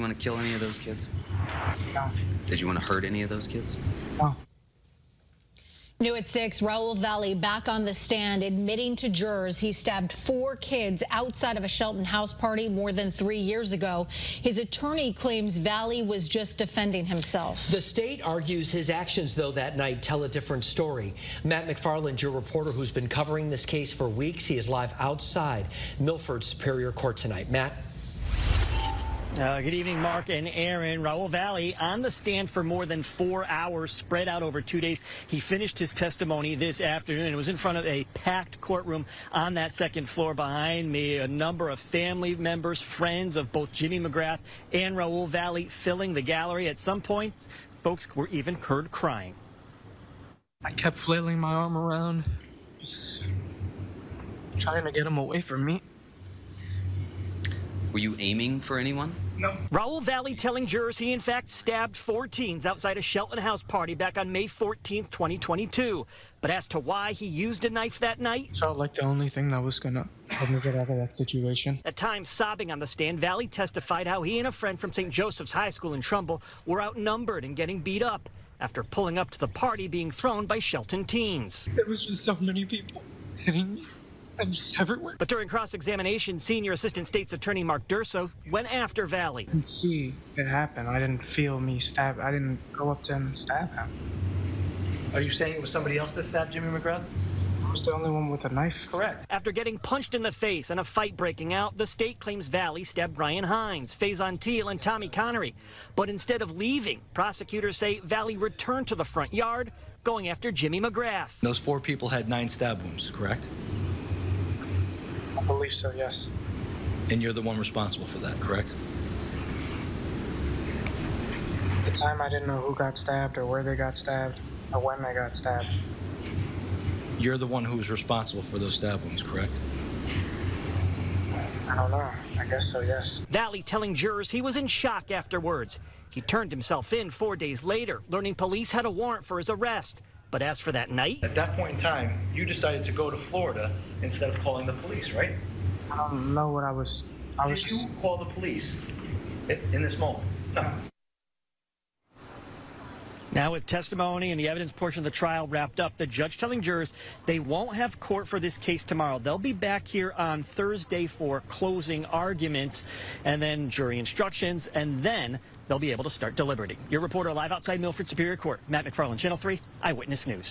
You want to kill any of those kids? No. Did you want to hurt any of those kids? No. New at 6, Raul Valle back on the stand admitting to jurors he stabbed 4 kids outside of a Shelton house party more than 3 years ago. His attorney claims Valle was just defending himself. The state argues his actions, though, that night tell a different story. Matt McFarland, your reporter who's been covering this case for weeks, he is live outside Milford Superior Court tonight. Matt? Good evening, Mark and Aaron. Raul Valle on the stand for more than 4 hours, spread out over 2 days. He finished his testimony this afternoon and was in front of a packed courtroom on that second floor behind me. A number of family members, friends of both Jimmy McGrath and Raul Valle filling the gallery. At some point, folks were even heard crying. I kept flailing my arm around, just trying to get him away from me. Were you aiming for anyone? No. Raul Valle telling jurors he, in fact, stabbed 4 teens outside a Shelton house party back on May 14th, 2022. But as to why he used a knife that night, Felt like the only thing that was gonna help me get out of that situation. at times sobbing on the stand, Valle testified how he and a friend from St. Joseph's High School in Trumbull were outnumbered and getting beat up after pulling up to the party being thrown by Shelton teens. There was just so many people hitting me. I'm just everywhere. But during cross-examination, Senior Assistant State's Attorney Mark Durso went after Valle. I didn't see it happen. I didn't feel me stab. I didn't go up to him and stab him. Are you saying it was somebody else that stabbed Jimmy McGrath? I was the only one with a knife. Correct. After getting punched in the face and a fight breaking out, the state claims Valle stabbed Brian Hines, Faison Teal, and Tommy Connery. But instead of leaving, prosecutors say Valle returned to the front yard, going after Jimmy McGrath. Those 4 people had 9 stab wounds, correct? I believe so, yes. And you're the one responsible for that, correct? At the time, I didn't know who got stabbed or where they got stabbed or when they got stabbed. You're the one who was responsible for those stab wounds, correct? I don't know. I guess so, yes. Valle telling jurors he was in shock afterwards. He turned himself in 4 days later, learning police had a warrant for his arrest. But as for that night, at that point in time, you decided to go to Florida instead of calling the police, right? I don't know what I was. Did you call the police in this moment? No. now with testimony and the evidence portion of the trial wrapped up, the judge telling jurors they won't have court for this case tomorrow. They'll be back here on Thursday for closing arguments and then jury instructions, and then they'll be able to start deliberating. Your reporter live outside Milford Superior Court, Matt McFarland, Channel 3 Eyewitness News.